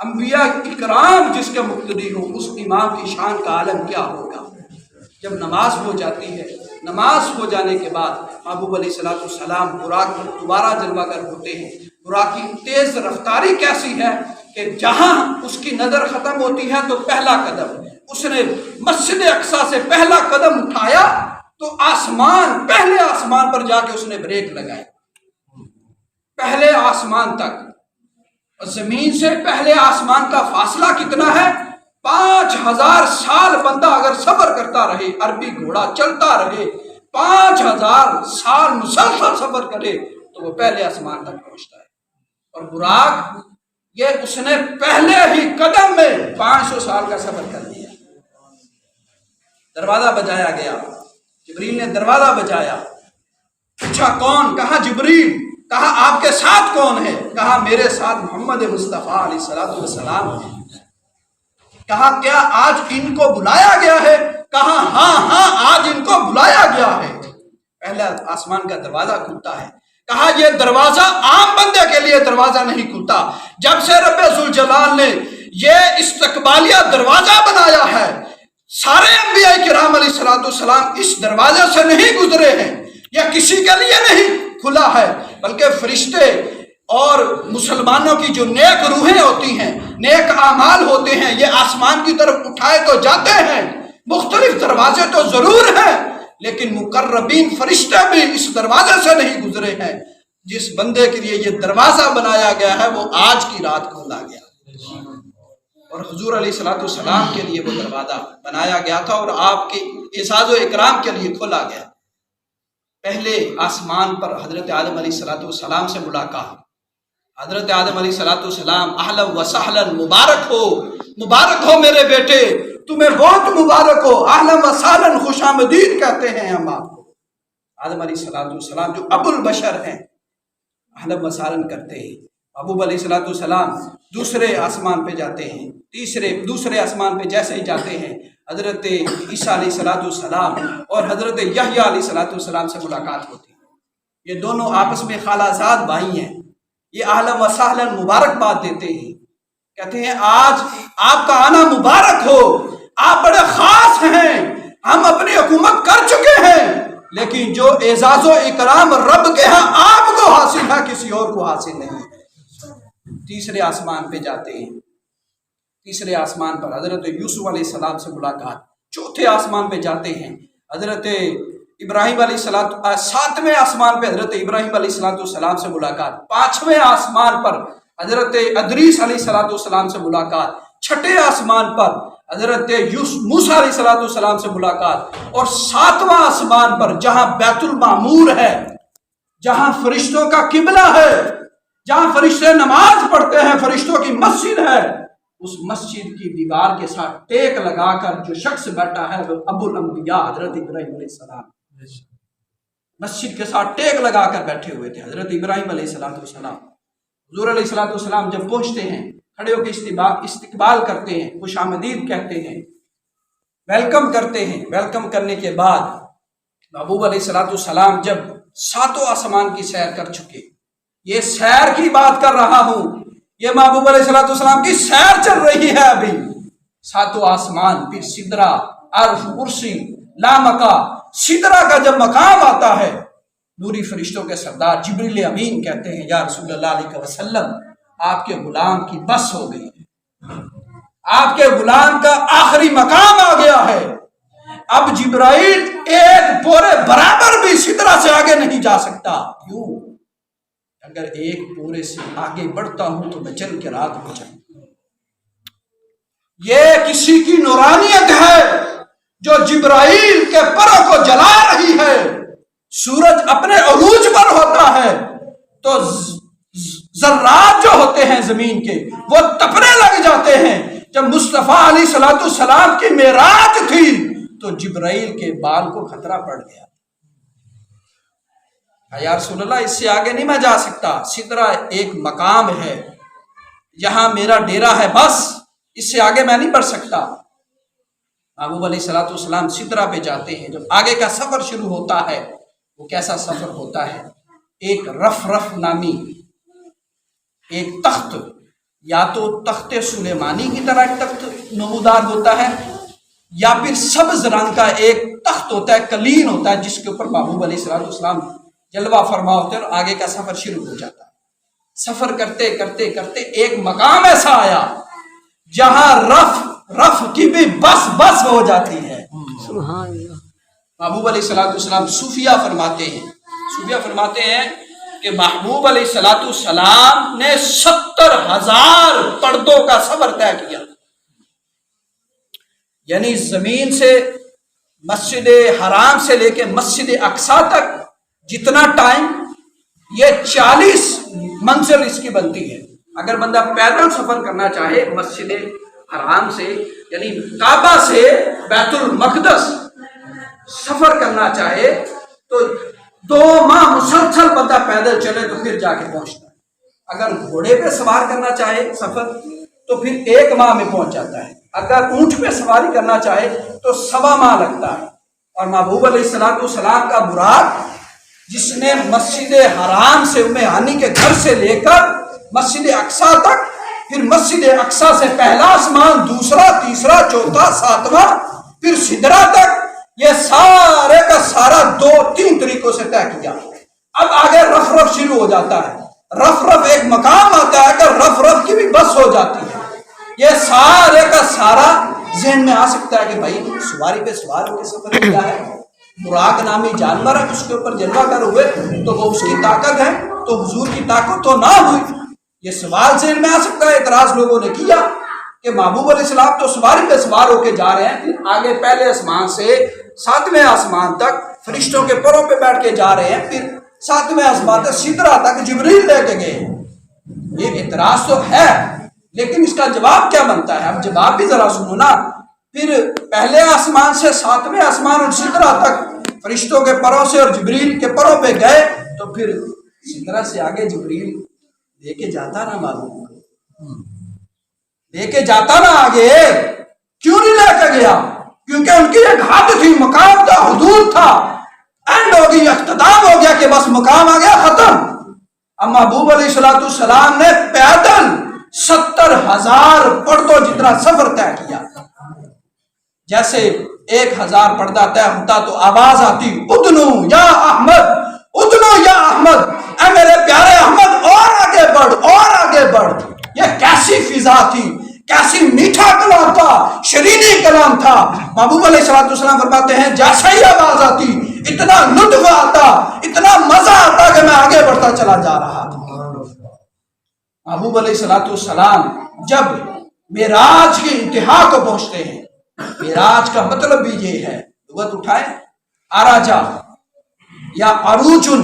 انبیاء اکرام جس کے مقتدی ہوں، اس امام کی شان کا عالم کیا ہوگا؟ جب نماز ہو جاتی ہے، نماز ہو جانے کے بعد محبوب علیہ الصلوۃ والسلام براق پر دوبارہ جلوہ گر ہوتے ہیں۔ براق کی تیز رفتاری کیسی ہے کہ جہاں اس کی نظر ختم ہوتی ہے تو پہلا قدم اس نے مسجد اقصیٰ سے پہلا قدم اٹھایا تو آسمان، پہلے آسمان پر جا کے اس نے بریک لگائی، پہلے آسمان تک۔ زمین سے پہلے آسمان کا فاصلہ کتنا ہے؟ 5000 سال بندہ اگر صبر کرتا رہے، عربی گھوڑا چلتا رہے، 5000 سال مسلسل صبر کرے تو وہ پہلے آسمان تک پہنچتا ہے۔ اور براق یہ اس نے پہلے ہی قدم میں 500 سال کا صبر کر لیا۔ دروازہ بجایا گیا، جبریل نے دروازہ بجایا، پوچھا کون؟ کہا جبریل۔ کہا آپ کے ساتھ کون ہے؟ کہا میرے ساتھ محمد مصطفیٰ علیہ الصلوۃ والسلام ہے۔ کہا کیا آج ان کو بلایا گیا ہے؟ کہا ہاں آج ان کو بلایا گیا ہے۔ پہلا آسمان کا دروازہ کھلتا ہے۔ کہا یہ دروازہ عام بندے کے لیے دروازہ نہیں کھلتا، جب سے رب ذوالجلال نے یہ استقبالیہ دروازہ بنایا ہے، سارے انبیاء کرام علیہ الصلوۃ والسلام اس دروازے سے نہیں گزرے ہیں، یہ کسی کے لیے نہیں کھلا ہے، بلکہ فرشتے اور مسلمانوں کی جو نیک روحیں ہوتی ہیں، نیک اعمال ہوتے ہیں، یہ آسمان کی طرف اٹھائے تو جاتے ہیں۔ مختلف دروازے تو ضرور ہیں، لیکن مقربین فرشتے بھی اس دروازے سے نہیں گزرے ہیں۔ جس بندے کے لیے یہ دروازہ بنایا گیا ہے وہ آج کی رات کھولا گیا، اور حضور علیہ الصلوۃ والسلام کے لیے وہ دروازہ بنایا گیا تھا اور آپ کے اعزاز و اکرام کے لیے کھولا گیا۔ پہلے آسمان پر حضرت آدم علیہ الصلوۃ والسلام سے ملاقات۔ حضرت آدم علیہ الصلوۃ والسلام اہلا و سہلا، مبارک ہو میرے بیٹے، تمہیں بہت مبارک ہو، اہلا و سہلا، خوش آمدید کہتے ہیں ہم آپ کو۔ آدم علیہ الصلوۃ والسلام جو ابو البشر ہیں، اہلا و سہلا کرتے ہیں۔ محبوب علیہ الصلوۃ والسلام دوسرے آسمان پہ جاتے ہیں، دوسرے آسمان پہ جیسے ہی جاتے ہیں، حضرت عیسیٰ علیہ الصلوۃ والسلام اور حضرت یحییٰ علیہ الصلوۃ والسلام سے ملاقات ہوتی ہے۔ یہ دونوں آپس میں خالہ زاد بھائی ہیں، یہ اہلا و سہلا مبارکباد دیتے ہیں، کہتے ہیں آج آپ کا آنا مبارک ہو، آپ بڑے خاص ہیں، ہم اپنی حکومت کر چکے ہیں، لیکن جو اعزاز و اکرام رب کے ہاں آپ کو حاصل ہے کسی اور کو حاصل نہیں۔ تیسرے آسمان پہ جاتے ہیں، تیسرے آسمان پر حضرت یوسف علیہ السلام سے ملاقات۔ چوتھے آسمان پہ جاتے ہیں، حضرت ابراہیم علیہ السلام، ساتویں آسمان پہ حضرت ابراہیم علیہ السلام سے ملاقات۔ پانچویں آسمان پر حضرت ادریس علیہ السلام سے ملاقات۔ چھٹے آسمان پر حضرت موسیٰ علیہ السلام سے ملاقات، اور ساتواں آسمان پر جہاں بیت المعمور ہے، جہاں فرشتوں کا قبلہ ہے، جہاں فرشتے نماز پڑھتے ہیں، فرشتوں کی مسجد ہے، اس مسجد کی دیوار کے ساتھ ٹیک لگا کر جو شخص بیٹھا ہے وہ ابو الانبیاء حضرت ابراہیم علیہ السلام، مسجد کے ساتھ ٹیک لگا کر بیٹھے ہوئے تھے حضرت ابراہیم علیہ السلام۔ حضور علیہ السلام جب پہنچتے ہیں، کھڑے ہو کے استقبال کرتے ہیں، خوش آمدید کہتے ہیں، ویلکم کرتے ہیں۔ ویلکم کرنے کے بعد محبوب علیہ السلام جب ساتوں آسمان کی سیر کر چکے، یہ سیر کی بات کر رہا ہوں، یہ محبوب علیہ السلام کی سیر چل رہی ہے ابھی، ساتوں آسمان، پھر سدرہ، عرش، کرسی، لامکا، سدرہ کا جب مقام آتا ہے، نوری فرشتوں کے سردار جبریل امین کہتے ہیں یا رسول اللہ علیہ وسلم، آپ کے غلام کی بس ہو گئی ہے، آپ کے غلام کا آخری مقام آ گیا ہے، اب جبرائیل ایک پورے برابر بھی سدرہ سے آگے نہیں جا سکتا۔ کیوں؟ اگر ایک پورے سے آگے بڑھتا ہوں تو میں چل کے رات ہو جاؤں۔ یہ کسی کی نورانیت ہے جو جبرائیل کے پروں کو جلا رہی ہے۔ سورج اپنے عروج پر ہوتا ہے تو ذرات جو ہوتے ہیں زمین کے وہ تپنے لگ جاتے ہیں۔ جب مصطفیٰ علیہ السلام کی معراج تھی تو جبرائیل کے بال کو خطرہ پڑ گیا، یا رسول اللہ اس سے آگے نہیں میں جا سکتا، سدرہ ایک مقام ہے، یہاں میرا ڈیرا ہے، بس اس سے آگے میں نہیں بڑھ سکتا۔ محبوب علیہ السلام سدرہ پہ جاتے ہیں، جب آگے کا سفر شروع ہوتا ہے وہ کیسا سفر ہوتا ہے؟ ایک رف نامی ایک تخت یا تو تخت سلیمانی کی طرح ایک تخت نمودار ہوتا ہے، یا پھر سبز رنگ کا ایک تخت ہوتا ہے، کلین ہوتا ہے، جس کے اوپر محبوب علیہ السلام جلوہ فرما ہوتے ہیں، اور آگے کا سفر شروع ہو جاتا ہے۔ سفر کرتے کرتے کرتے ایک مقام ایسا آیا جہاں رف کی بھی بس بس ہو جاتی ہے۔ سبحان اللہ۔ محبوب علیہ السلام صوفیہ فرماتے ہیں کہ محبوب علیہ السلام نے 70,000 پردوں کا سفر طے کیا، یعنی زمین سے مسجد حرام سے لے کے مسجد اقصی تک جتنا ٹائم، یہ 40 منزل اس کی بنتی ہے۔ اگر بندہ پیدل سفر کرنا چاہے مسجد حرام سے، یعنی کعبہ سے بیت المقدس سفر کرنا چاہے تو 2 ماہ مسلسل بندہ پیدل چلے تو پھر جا کے پہنچتا ہے۔ اگر گھوڑے پہ سوار کرنا چاہے سفر تو پھر 1 ماہ میں پہنچ جاتا ہے۔ اگر اونٹ پہ سواری کرنا چاہے تو 1.25 ماہ لگتا ہے۔ اور محبوب علیہ السلام کا براق، جس نے مسجد حرام سے ام ہانی کے گھر سے لے کر مسجد اقصی تک، پھر مسجد اقصی سے پہلا آسمان، دوسرا، تیسرا، چوتھا، 7واں، پھر سدرہ تک، یہ سارے کا سارا 2-3 طریقوں سے طے کیا۔ اب آگے رف شروع ہو جاتا ہے۔ رف ایک مقام آتا ہے کہ رف کی بھی بس ہو جاتی ہے۔ یہ سارے کا سارا ذہن میں آ سکتا ہے کہ بھائی سواری پہ سوار ہو کے سفر کیا ہے، براق نامی جانور ہے، اس کے اوپر جلوہ گر ہوئے تو وہ اس کی طاقت ہے، تو حضور کی طاقت تو نہ ہوئی۔ یہ سوال ذہن میں آ سکتا ہے۔ اعتراض لوگوں نے کیا کہ محبوب علیہ السلام تو سواری پہ سوار ہو کے جا رہے ہیں، پھر آگے پہلے آسمان سے 7ویں آسمان تک فرشتوں کے پروں پہ بیٹھ کے جا رہے ہیں، پھر 7ویں آسمان تک سدرہ تک جبریل لے کے گئے۔ یہ اعتراض تو ہے، لیکن اس کا جواب کیا بنتا ہے؟ اب جواب بھی ذرا سنو نا۔ پھر پہلے آسمان سے 7ویں آسمان اور سدرہ تک فرشتوں کے پروں سے اور جبریل کے پروں پہ گئے، تو پھر سدرہ سے آگے جبریل لے کے جاتا نا، معلوم لے کے جاتا نا آگے۔ کیوں نہیں لے کے گیا؟ کیونکہ ان کی ایک حد تھی، مقام تھا، حدود تھا، اینڈ ہو گئی، اختتام ہو گیا کہ بس مقام آ گیا، ختم۔ اب محبوب علیہ السلام نے پیدل 70,000 پردوں جتنا سفر طے کیا۔ جیسے 1,000 پردہ طے ہوتا تو آواز آتی، ادنو یا احمد، ادنو یا احمد، اے میرے پیارے احمد اور آگے بڑھ، اور آگے بڑھ۔ یہ کیسی فضا تھی، کیسی میٹھا کلام تھا، شرینی کلام تھا۔ محبوب علیہ السلام فرماتے ہیں جیسا ہی آواز آتی اتنا لطف آتا، اتنا مزہ آتا کہ میں آگے بڑھتا چلا جا رہا تھا۔ محبوب علیہ السلام جب معراج کی انتہا کو پہنچتے ہیں، معراج کا مطلب بھی یہ ہے، لغت اٹھائیں، آراجا یا عروجن،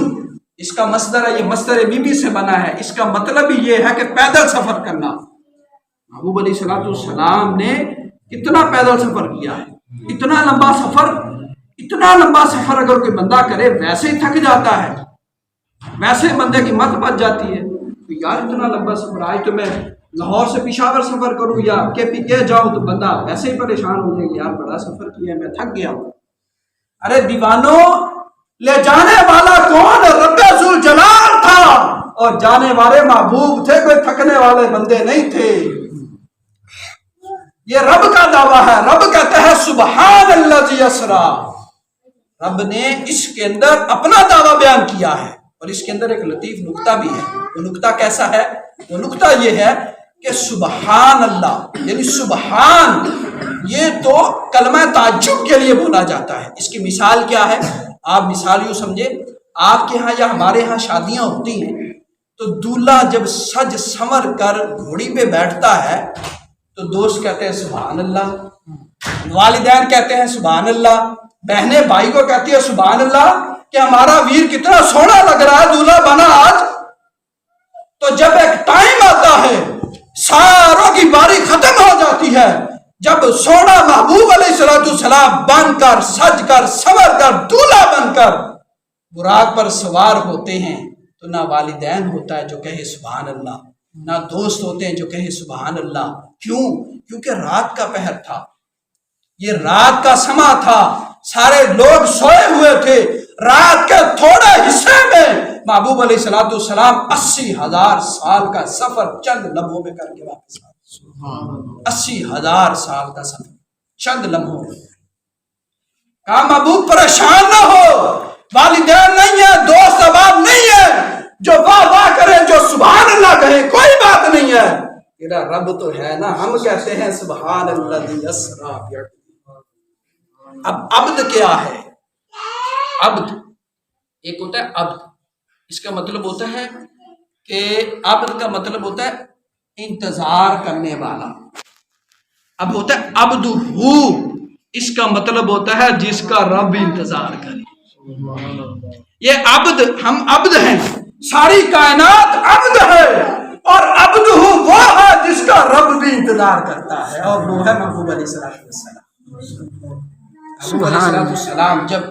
اس کا مصدر ہے، یہ مصدر بیبی سے بنا ہے، اس کا مطلب بھی یہ ہے کہ پیدل سفر کرنا۔ محبوب علیہ السلام نے کتنا پیدل سفر کیا ہے، اتنا لمبا سفر اگر کوئی بندہ کرے ویسے ہی تھک جاتا ہے، ویسے بندے کی مت بچ جاتی ہے۔ تو یار اتنا لمبا سفر، آج تو میں لاہور سے پشاور سفر کروں یا KPK جاؤں تو بندہ ویسے ہی پریشان ہو جائے گا، یار بڑا سفر کیا ہے، میں تھک گیا ہوں۔ ارے دیوانوں، لے جانے والا کون؟ رب ذوالجلال تھا، اور جانے والے محبوب تھے، کوئی تھکنے والے بندے نہیں تھے۔ یہ رب کا دعویٰ ہے۔ رب کہتا ہے سبحان الذی اسریٰ، رب نے اس کے اندر اپنا دعویٰ بیان کیا ہے، اور اس کے اندر ایک لطیف نکتہ بھی ہے۔ وہ نکتہ کیسا ہے؟ وہ نکتہ یہ ہے کہ سبحان اللہ، یعنی سبحان، یہ تو کلمہ تعجب کے لیے بولا جاتا ہے۔ اس کی مثال کیا ہے؟ آپ مثال یوں سمجھے، آپ کے ہاں یا ہمارے ہاں شادیاں ہوتی ہیں تو دولہا جب سج سنور کر گھوڑی پہ بیٹھتا ہے تو دوست کہتے ہیں سبحان اللہ، والدین کہتے ہیں سبحان اللہ، بہنیں بھائی کو کہتی ہے سبحان اللہ کہ ہمارا ویر کتنا سونا لگ رہا ہے دولہا بنا آج۔ تو جب ایک ٹائم آتا ہے، ساروں کی باری ختم ہو جاتی ہے، جب سونا محبوب علیہ السلام بن کر، سج کر، سنور کر، دولہا بن کر براق پر سوار ہوتے ہیں، تو نہ والدین ہوتا ہے جو کہے سبحان اللہ، نہ دوست ہوتے ہیں جو کہے سبحان اللہ۔ کیوں؟ کیونکہ رات کا پہر تھا، یہ رات کا سما تھا، سارے لوگ سوئے ہوئے تھے، رات کے تھوڑے حصے میں محبوب علیہ السلام 80,000 سال کا سفر چند لمحوں میں کر کے واپس آئے. 80,000 سال کا سفر چند لمحوں میں. کہا محبوب پریشان نہ ہو، والدین نہیں ہے، دوست احباب نہیں ہے جو واہ واہ کریں، جو سبحان اللہ کہیں، کوئی بات نہیں ہے. تیرا رب تو ہے نا. ہم کہتے ہیں سبحان اللہ اسرا. اب عبد کیا ہے؟ عبد ایک ہوتا ہے عبد، اس کا مطلب ہوتا ہے کہ عبد کا مطلب ہوتا ہے انتظار کرنے والا. اب ہوتا ہے عبد ہو، اس کا مطلب ہوتا ہے جس کا رب انتظار کرے. یہ عبد، ہم عبد ہیں، ساری کائنات عبد ہے، اور عبد ہو وہ ہے جس کا رب بھی انتظار کرتا ہے، اور وہ ہے محبوب علیہ السلام. محبوب علیہ السلام جب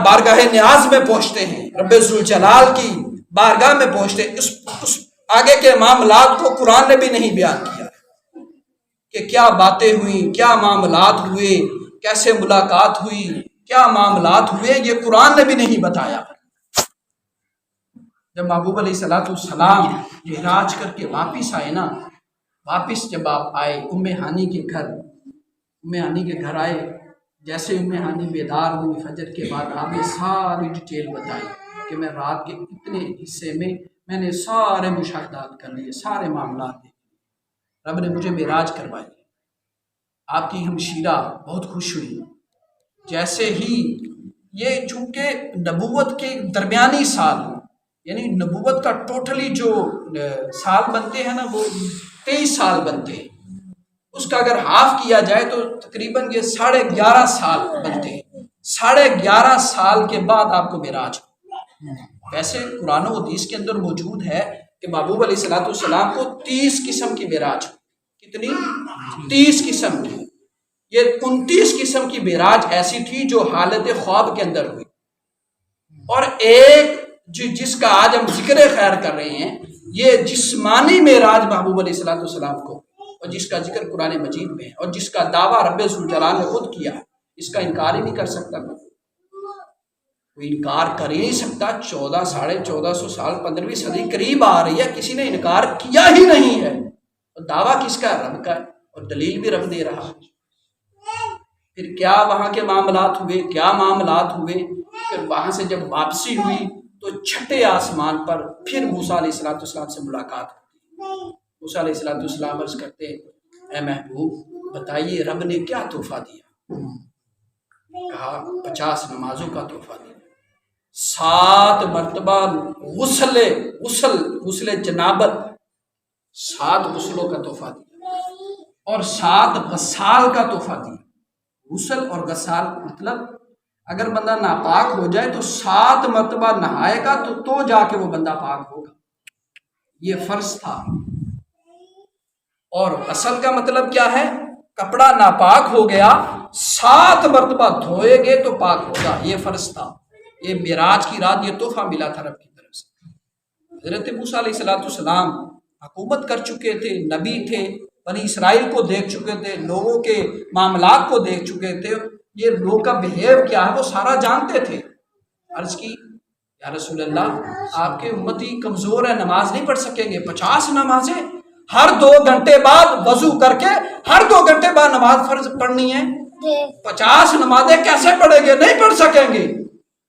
بارگاہ نیاز میں پہنچتے ہیں، رب ذوالجلال کی بارگاہ میں پہنچتے ہیں، اس آگے کے معاملات کو قرآن نے بھی نہیں بیان کیا کہ کیا باتیں ہوئی، کیا معاملات ہوئے، کیسے ملاقات ہوئی، کیا معاملات ہوئے، یہ قرآن نے بھی نہیں بتایا. جب محبوب علیہ السلام معراج کر کے واپس آئے نا، واپس جب آپ آئے ام ہانی کے گھر، ام ہانی کے گھر آئے، جیسے ام ہانی بیدار ہوئی فجر کے بعد، آپ نے ساری ڈیٹیل بتائی کہ میں رات کے اتنے حصے میں نے سارے مشاہدات کر لیے، سارے معاملات دیکھے، رب نے مجھے معراج کروائی. آپ کی ہمشیرہ بہت خوش ہوئی. جیسے ہی یہ چونکہ نبوت کے درمیانی سال، یعنی نبوت کا ٹوٹلی جو سال بنتے ہیں نا وہ 23 سال بنتے ہیں، اس کا اگر ہاف کیا جائے تو تقریباً یہ 11.5 سال بنتے ہیں. 11.5 سال کے بعد آپ کو معراج. ویسے قرآن و حدیث کے اندر موجود ہے کہ محبوب علیہ السلام کو 30 قسم کی معراج. کتنی؟ 30 قسم کی. یہ 29 قسم کی معراج ایسی تھی جو حالت خواب کے اندر ہوئی، اور ایک جس کا آج ہم ذکر خیر کر رہے ہیں، یہ جسمانی معراج محبوب علیہ السلام کو، اور جس کا ذکر قرآن مجید میں ہے، اور جس کا دعویٰ رب ذوالجلال نے خود کیا. اس کا انکار ہی نہیں کر سکتا کوئی انکار کر ہی نہیں سکتا. 1400 سال 15ویں صدی قریب آ رہی ہے، کسی نے انکار کیا ہی نہیں ہے. اور دعویٰ کس کا ہے؟ رب کا ہے، اور دلیل بھی رب دے رہا. پھر کیا وہاں کے معاملات ہوئے، کیا معاملات ہوئے. پھر وہاں سے جب واپسی ہوئی تو چھٹے آسمان پر پھر موسیٰ علیہ السلام سے ملاقات ہوتی. موسیٰ علیہ السلام عرض کرتے، اے محبوب بتائیے رب نے کیا تحفہ دیا؟ کہا 50 نمازوں کا تحفہ دیا، 7 مرتبہ غسل جنابت، 7 غسلوں کا تحفہ دیا، اور 7 غسال کا تحفہ دیا. غسل اور غسال مطلب اگر بندہ ناپاک ہو جائے تو 7 مرتبہ نہائے گا تو جا کے وہ بندہ پاک ہوگا. یہ فرض تھا. اور غسل کا مطلب کیا ہے؟ کپڑا ناپاک ہو گیا 7 مرتبہ دھوئے گے تو پاک ہوگا. یہ فرض تھا. یہ معراج کی رات یہ تحفہ ملا تھا رب کی طرف سے. حضرت موسیٰ علیہ السلام حکومت کر چکے تھے، نبی تھے، بنی اسرائیل کو دیکھ چکے تھے، لوگوں کے معاملات کو دیکھ چکے تھے، یہ لوگ کا بہیو کیا ہے وہ سارا جانتے تھے. عرض کی یا رسول اللہ آپ کے امتی کمزور ہے، نماز نہیں پڑھ سکیں گے. 50 نمازیں ہر 2 گھنٹے بعد وضو کر کے ہر 2 گھنٹے بعد نماز فرض پڑھنی ہے. 50 نمازیں کیسے پڑھیں گے؟ نہیں پڑھ سکیں گے.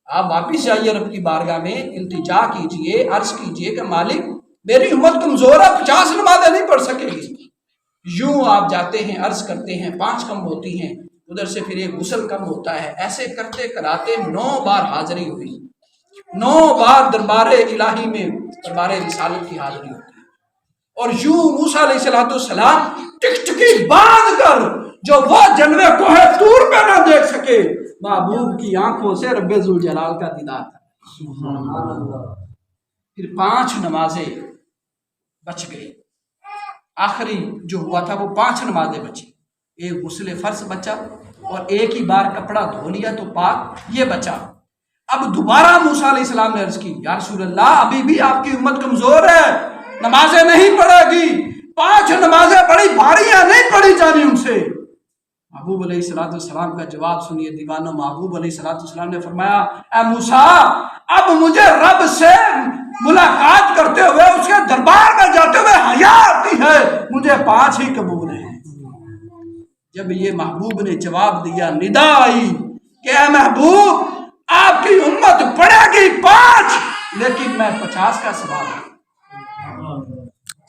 آپ واپس جائیے رب کی بارگاہ میں التجا کیجئے، عرض کیجئے کہ مالک میری امت کمزور ہے، 50 نمازیں نہیں پڑھ سکے گی. یوں آپ جاتے ہیں، عرض کرتے ہیں، 5 کم ہوتی ہیں، ادھر سے پھر ایک غسل کم ہوتا ہے. ایسے کرتے کراتے 9 بار حاضری ہوئی، 9 بار دربار الہی میں دربار رسالت کی حاضری ہوتی ہے. اور یوں موسیٰ علیہ السلام ٹکٹکی باندھ کر جو وہ جلوے کوہ طور پہ نہ دیکھ سکے، محبوب کی آنکھوں سے رب ذوالجلال کا دیدار تھا. پھر 5 نمازیں بچ گئی. آخری جو ہوا تھا وہ 5 نمازیں بچی. ایک غسل فرض بچا اور ایک ہی بار کپڑا دھو لیا تو پاک، یہ بچا. اب دوبارہ موسیٰ علیہ السلام نے عرض کی یا رسول اللہ ابھی بھی آپ کی امت کمزور ہے، نمازیں نہیں پڑھے گی. 5 نمازیں بڑی بھاری ہیں، نہیں پڑھی جانی ان سے. محبوب علیہ السلام کا جواب سنیے دیوانہ، محبوب علیہ السلام نے فرمایا اے موسیٰ اب مجھے رب سے ملاقات کرتے ہوئے اس کے دربار میں جاتے ہوئے حیا آتی ہے، مجھے 5 ہی قبول ہیں۔ جب یہ محبوب نے جواب دیا ندا آئی کہ اے محبوب آپ کی امت پڑے گی 5 لیکن میں 50 کا ثواب ہوں۔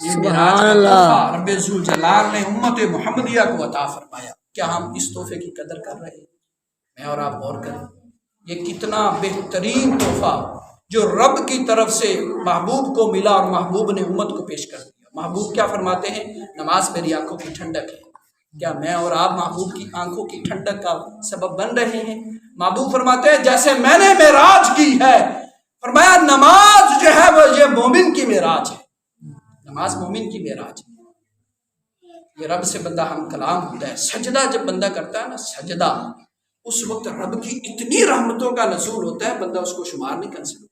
یہ معراج کا تحفہ رب ذوالجلال نے امت محمدیہ کو عطا فرمایا۔ کیا ہم اس تحفے کی قدر کر رہے ہیں؟ میں اور آپ غور کریں، یہ کتنا بہترین تحفہ جو رب کی طرف سے محبوب کو ملا اور محبوب نے امت کو پیش کر دیا۔ محبوب کیا فرماتے ہیں؟ نماز میری آنکھوں کی ٹھنڈک ہے۔ کیا میں اور آپ محبوب کی آنکھوں کی ٹھنڈک کا سبب بن رہے ہیں؟ محبوب فرماتے ہیں جیسے میں نے معراج کی ہے، فرمایا نماز جو ہے وہ یہ مومن کی معراج ہے، نماز مومن کی معراج ہے۔ یہ رب سے بندہ ہم کلام ہوتا ہے، سجدہ جب بندہ کرتا ہے نا سجدہ، اس وقت رب کی اتنی رحمتوں کا نزول ہوتا ہے بندہ اس کو شمار نہیں کر سکتا۔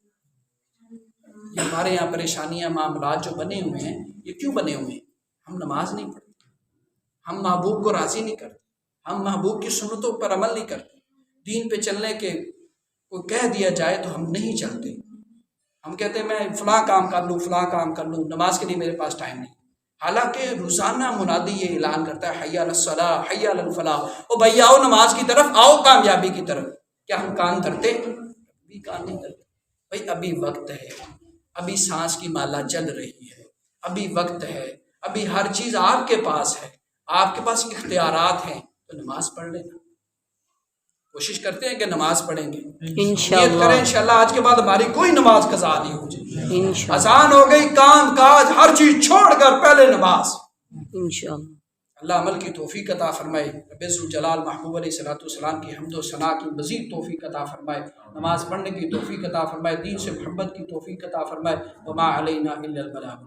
یہ ہمارے یہاں پریشانیاں معاملات جو بنے ہوئے ہیں یہ کیوں بنے ہوئے ہیں؟ ہم نماز نہیں پڑھتے، ہم محبوب کو راضی نہیں کرتے، ہم محبوب کی سنتوں پر عمل نہیں کرتے، دین پہ چلنے کے کوئی کہہ دیا جائے تو ہم نہیں چلتے۔ ہم کہتے ہیں میں فلاں کام کر لوں فلاں کام کر لوں، نماز کے لیے میرے پاس ٹائم نہیں۔ حالانکہ روزانہ منادی یہ اعلان کرتا ہے حی علی الصلاۃ حی علی الفلاح، او بھائی آؤ نماز کی طرف، آؤ کامیابی کی طرف۔ کیا ہم کان دھرتے؟ بھی کان نہیں دھرتے۔ بھائی ابھی وقت ہے، ابھی سانس کی مالا چل رہی ہے، ابھی وقت ہے، ابھی ہر چیز آپ کے پاس ہے، آپ کے پاس اختیارات ہیں، تو نماز پڑھ لینا۔ کوشش کرتے ہیں کہ نماز پڑھیں گے، نیت کریں انشاءاللہ آج کے بعد ہماری کوئی نماز قضا نہیں ہو جائے۔ اذان ہو گئی، کام کاج ہر چیز چھوڑ کر پہلے نماز۔ انشاءاللہ اللہ عمل کی توفیق عطا فرمائے، رب ذوالجلال محبوب علیہ السلام کی حمد و ثنا کی مزید توفیق عطا فرمائے، نماز پڑھنے کی توفیق عطا فرمائے، دین سے محبت کی توفیق عطا فرمائے۔ وما علینا الا البلاغ۔